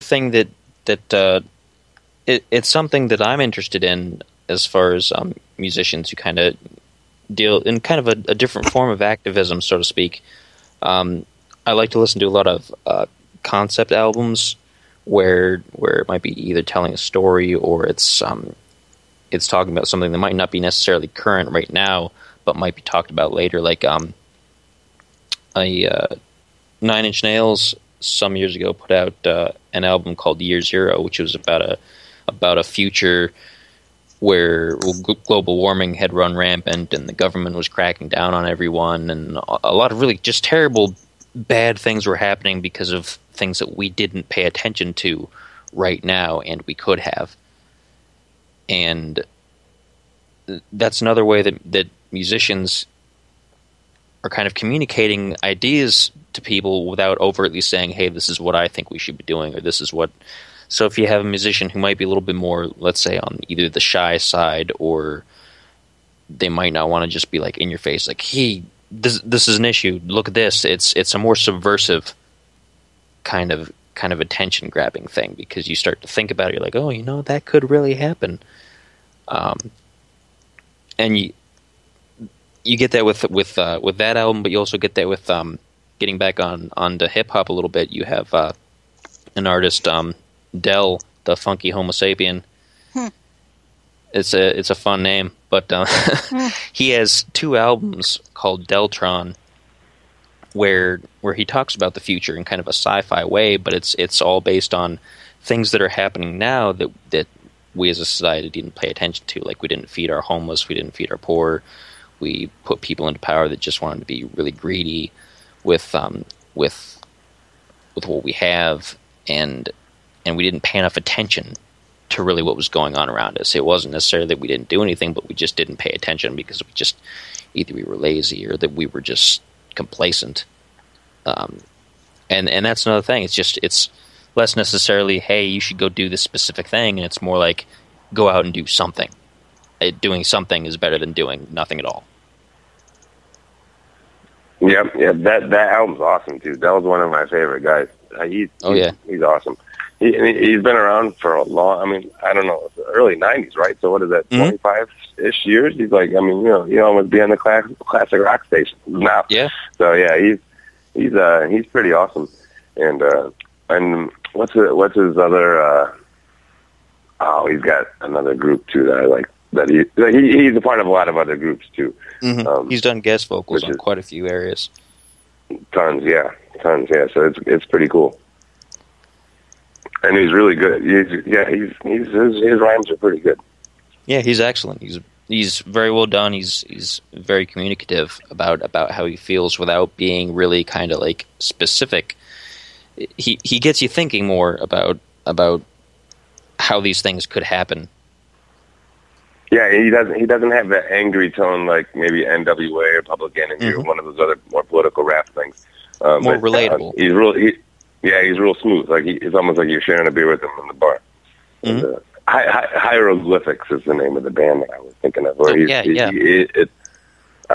thing it's something that I'm interested in as far as musicians who kind of deal in kind of a different form of activism, so to speak. I like to listen to a lot of concept albums where it might be either telling a story or it's talking about something that might not be necessarily current right now, but might be talked about later. Like Nine Inch Nails some years ago put out an album called Year Zero, which was about a future where global warming had run rampant and the government was cracking down on everyone, and a lot of really just terrible, bad things were happening because of things that we didn't pay attention to right now, and we could have. And that's another way that musicians are kind of communicating ideas to people without overtly saying, hey, this is what I think we should be doing, or this is what... So if you have a musician who might be a little bit more, let's say, on either the shy side, or they might not want to just be like in your face, like, hey, this is an issue, look at this. It's a more subversive kind of attention grabbing thing, because you start to think about it, you're like, oh, that could really happen. And you get that with that album, but you also get that with getting back onto hip hop a little bit. You have an artist, Del, the Funky Homo Sapien. It's a fun name, but he has 2 albums called Deltron, where he talks about the future in kind of a sci-fi way, but it's all based on things that are happening now that we as a society didn't pay attention to. Like, we didn't feed our homeless, we didn't feed our poor, we put people into power that just wanted to be really greedy with what we have, and we didn't pay enough attention to really what was going on around us. It wasn't necessarily that we didn't do anything, but we just didn't pay attention because either we were lazy or that we were just complacent. And that's another thing. It's less necessarily, hey, you should go do this specific thing, and it's more like, go out and do something. Doing something is better than doing nothing at all. Yeah, that album's awesome too. That was one of my favorite guys. He's awesome. He's been around for a long. I mean, I don't know, early '90s, right? So what is that? 25-ish years. He's like, I mean, you almost be on the classic rock station now. Yeah. So yeah, he's pretty awesome. And what's his other? He's got another group too that I like. That he's a part of a lot of other groups too. Mm-hmm. He's done guest vocals on quite a few areas. Tons. So it's pretty cool, and he's really good. His rhymes are pretty good. Yeah, he's excellent. He's very well done. He's very communicative about how he feels without being really kind of like specific. He gets you thinking more about how these things could happen. Yeah, he doesn't have that angry tone like maybe NWA or Public Enemy or one of those other more political rap things. More relatable. He's real smooth. Like it's almost like you're sharing a beer with him in the bar. Mm-hmm. And, Hieroglyphics is the name of the band that I was thinking of. I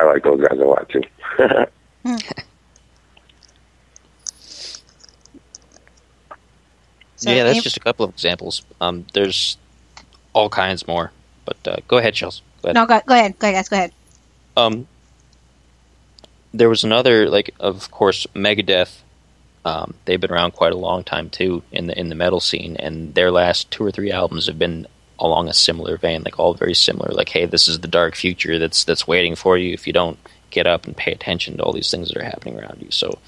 like those guys a lot too. Yeah, that's just a couple of examples. There's all kinds more. But go ahead, Chels. Go ahead. No, go ahead. Go ahead, guys. Go ahead. There was another, like, of course, Megadeth. They've been around quite a long time too in the metal scene, and their last 2 or 3 albums have been along a similar vein, like all very similar. Like, hey, this is the dark future that's waiting for you if you don't get up and pay attention to all these things that are happening around you. So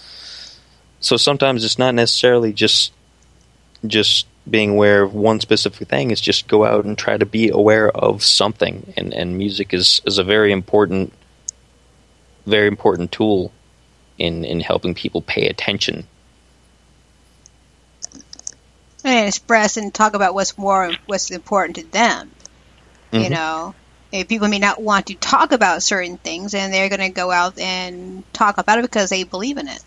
sometimes it's not necessarily just being aware of one specific thing. It's just go out and try to be aware of something, and music is a very important tool in helping people pay attention and express and talk about what's important to them. Mm-hmm. You know, if people may not want to talk about certain things, and they're going to go out and talk about it because they believe in it.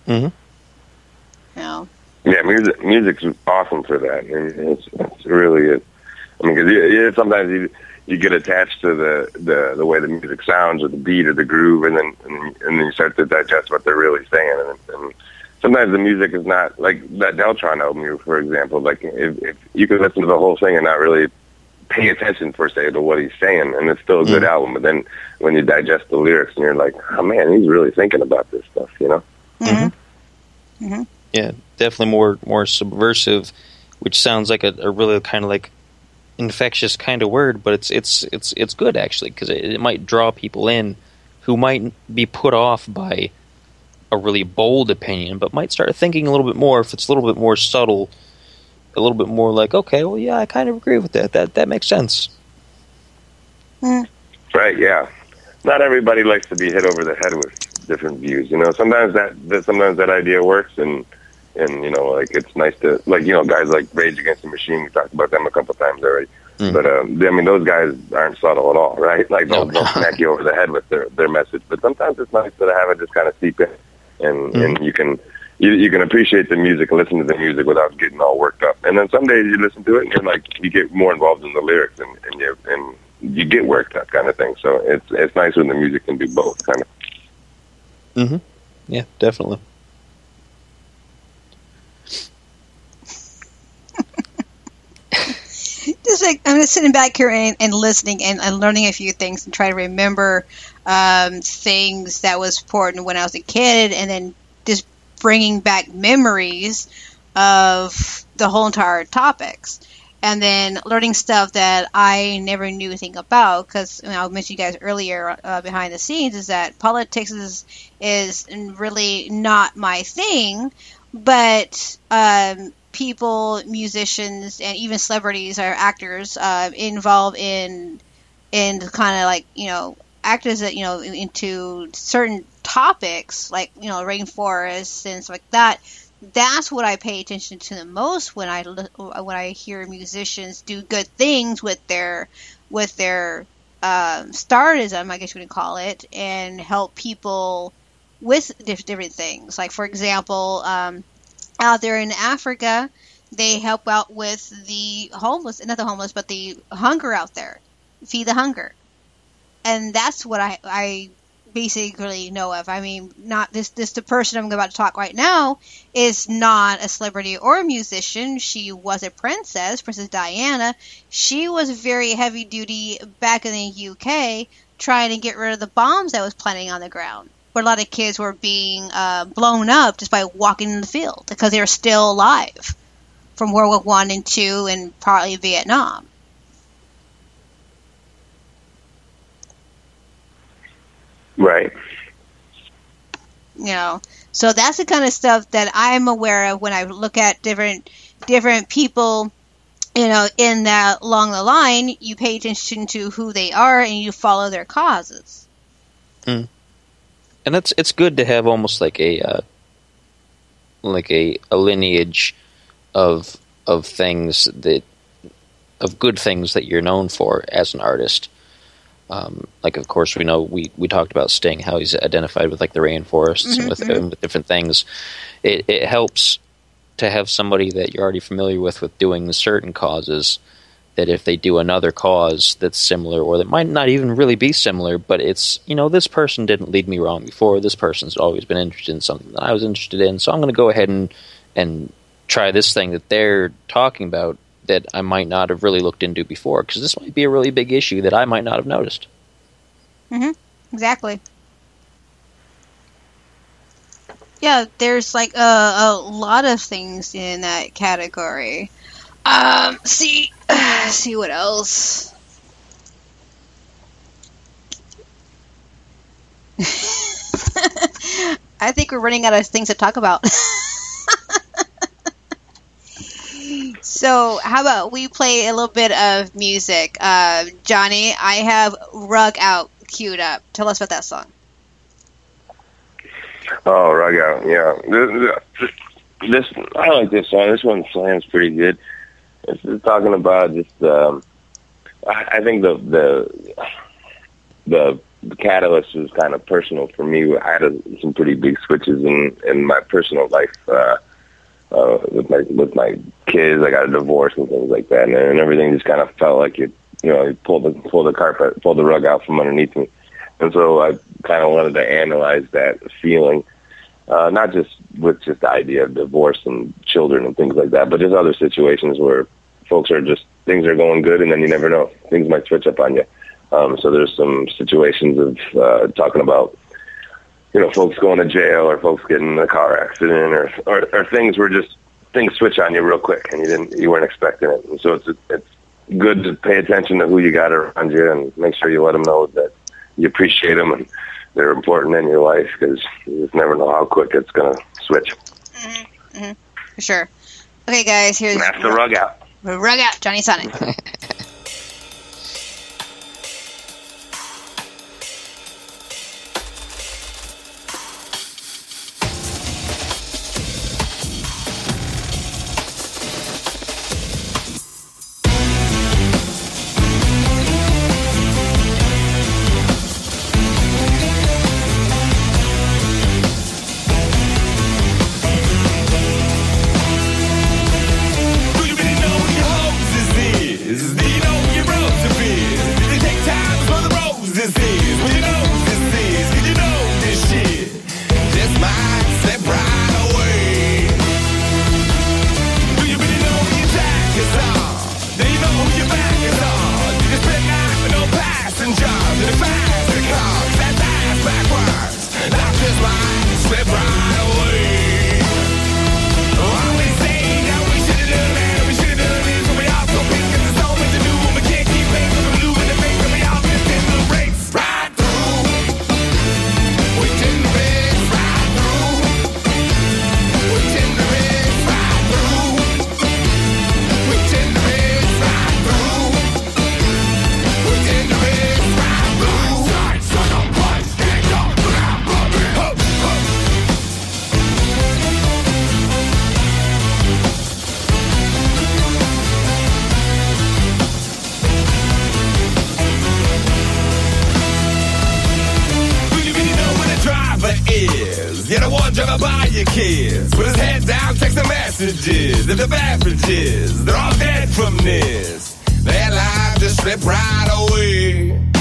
Mm-hmm. You know. Yeah, music's awesome for that. It's really, I mean, because sometimes you get attached to the way the music sounds or the beat or the groove, and then you start to digest what they're really saying. And sometimes the music is not like that Deltron album, for example. Like if you could listen to the whole thing and not really pay attention per se to what he's saying, and it's still a good album. But then when you digest the lyrics, and you're like, oh man, he's really thinking about this stuff, you know? Mm-hmm. Mm-hmm. Yeah, definitely more subversive, which sounds like a really kind of like infectious kind of word, but it's good actually, because it might draw people in who might be put off by a really bold opinion, but might start thinking a little bit more if it's a little bit more subtle, a little bit more like, okay, well, yeah, I kind of agree with that. That makes sense. Right? Yeah. Not everybody likes to be hit over the head with different views. You know, sometimes that idea works, and you know, like it's nice to, like, you know, guys like Rage Against the Machine. We talked about them a couple times already. But I mean, those guys aren't subtle at all, right? Like they'll smack you over the head with their message. But sometimes it's nice to have it just kind of seep in, and you can appreciate the music and listen to the music without getting all worked up. And then some days you listen to it and you're like, you get more involved in the lyrics and you get worked up, kind of thing. So it's nice when the music can do both, kind of. Yeah, definitely. Just like I'm just sitting back here and listening and learning a few things and trying to remember things that was important when I was a kid, and then just bringing back memories of the whole entire topics, and then learning stuff that I never knew anything about. Because I mentioned you guys earlier behind the scenes is that politics is really not my thing, but people, musicians, and even celebrities or actors involved in kind of like, you know, actors that, you know, into certain topics like, you know, rainforests and stuff like that. That's what I pay attention to the most when I hear musicians do good things with their stardom, I guess you would call it, and help people with different things. Like, for example, out there in Africa, they help out with the homeless, not the homeless, but the hunger out there, feed the hunger. And that's what I basically know of. I mean, not this the person I'm about to talk right now is not a celebrity or a musician. She was a princess, Princess Diana. She was very heavy duty back in the UK, trying to get rid of the bombs that was planting on the ground, where a lot of kids were being blown up just by walking in the field because they were still alive from World War I and II and partly Vietnam. Right. You know, so that's the kind of stuff that I'm aware of when I look at different people, you know, in that along the line. You pay attention to who they are and you follow their causes. And it's good to have almost like a lineage of things of good things that you're known for as an artist. Like, of course, we know we talked about Sting, how he's identified with like the rainforests and with different things. It helps to have somebody that you're already familiar with doing certain causes, that if they do another cause that's similar, or that might not even really be similar, but it's, you know, this person didn't lead me wrong before, this person's always been interested in something that I was interested in, so I'm going to go ahead and try this thing that they're talking about that I might not have really looked into before, because this might be a really big issue that I might not have noticed. Exactly. Yeah, there's like a lot of things in that category. See what else. I think we're running out of things to talk about. So how about we play a little bit of music? Johnny, I have Rug Out queued up. Tell us about that song. Oh, Rug Out, yeah. This I like this song. This one slams pretty good. It's talking about just I think the catalyst was kind of personal for me. I had some pretty big switches in my personal life with my kids. I got a divorce and things like that, and everything just kind of felt like you pulled the rug out from underneath me. And so I kind of wanted to analyze that feeling not just with just the idea of divorce and children and things like that, but just other situations where folks are just, things are going good and then you never know. Things might switch up on you. So there's some situations of talking about, folks going to jail or folks getting in a car accident or things where just things switch on you real quick and you weren't expecting it. And so it's good to pay attention to who you got around you and make sure you let them know that you appreciate them and they're important in your life, because you just never know how quick it's going to switch. Mm-hmm. Mm-hmm. For sure. Okay, guys, here's... That's the rug out. Rug out, Johnny Sonic. You're the one driven by your kids. With his head down, takes the messages. And the beverages, they're all dead from this. Their lives just slip right away.